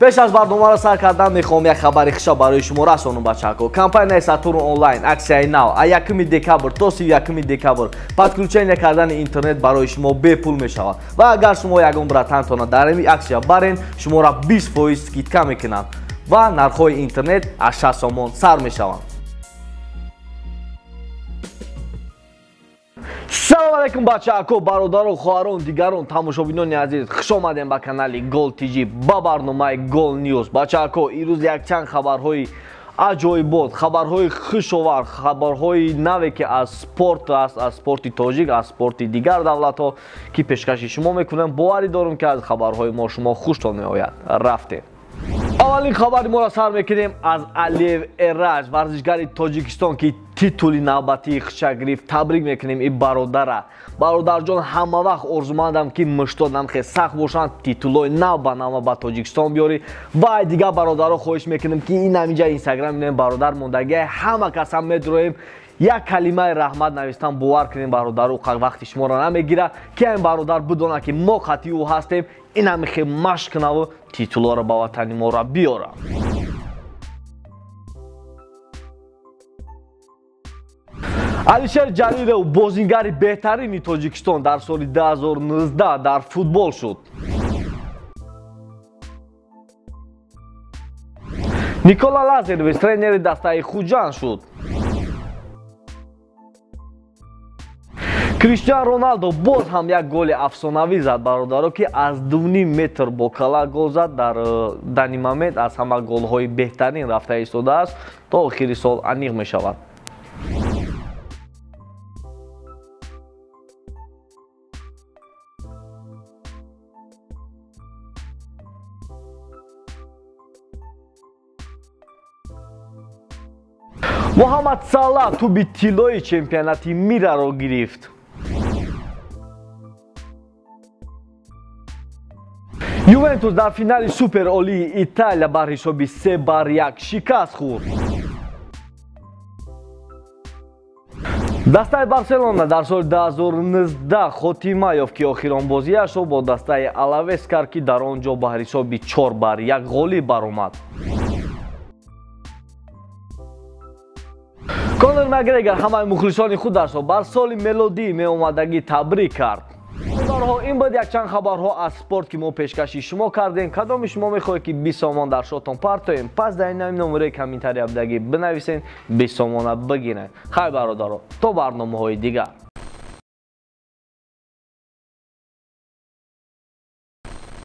پیش از برنامه را سر کردن میخوام یک خبر خوش برای شما رسانم بچه‌ها. کمپانی ساتورن آنلاین اکسیای نو 1 دکبر تا 31 دکبر پادکرچین کردن اینترنت برای شما به پول میشود و اگر شما یگان براتانتون در این اکسیا برین شما را 20% سکیدکا میکنند و نرخ‌های اینترنت از 60 سوم سر میشوند. سلام علیکم بچه‌ها، برادران، خواهران، دیگران، تماشاچیان عزیز، خوش آمدین به کانال گل تیجی با برنامه گل نیوز. بچه‌ها، امروز یک چند خبرهای عجایب، خبرهای خوش‌آور، خبرهای نوی که از سپورت است، از سپورت تاجیک، از سپورت دیگر دولت‌ها که پیشکش شما میکنم. باوری دارم که از خبرهای ما شما خوشتان میآید. رفتیم. اولین خبر ما را سر میکنیم از علیو ایرج، ورزشگر تاجیکستان که تیتولی نوبتی خودش گرفت. تبریک میکنیم این برادر جان. همه وقت آرزومندم که مشتاقم که سخت باشند تیتولای نو به نام به تاجیکستان بیاری و دیگه برادرها خواهش میکنیم که این همینجا اینستاگرام می‌بینیم برادر موندگی همه کس هم می‌درویم یک کلمه رحمت نوشتن. باور کنیم برادر وقتی شما را نمیگیره که این برادر بدونه که ما خطی او هستیم. این هم خیلی مشق کنه و تیتولا را به وطن ما را بیاره. علیشیر جلیلوف بازیگر بهترین تاجیکستان در سال 2019 در فوتبال شد. نیکولا لازارویچ ترینر دسته خوجان شد. کریستیانو رونالدو باز هم یک گل افسانوی زد برادرها که از 2.5 متر با کلا گل زد. در دنی مومنت از همه گل های بهترین رفته ایستاده است تا آخر سال انیق می شود. محمد صلاح توپ طلایی چمپیونات میره را گرفت. یوونتوس در فینال سوپر اولی ایتالیا بر حساب 3-1 شکست خورد. دسته بارسلونا در سال 2019 خاتمه یافت که آخرین بازیش را با دسته الاوس کرد که در آنجا بر حساب 4-1 غالب برآمد. کانر مگریگر همه مخلصان خود در بر سال میلادی می آمدگی تبریک کرد. این بود یک چند خبرها از سپورت که ما پیشکشی شما کردیم. کدام شما میخواهید که 20 تومان در شاتون پرتایم، پس در این نمره کامنتاری ابدگی بنویسین 20 تومان بگیرین. خیر برادرها، تا برنامه های دیگر.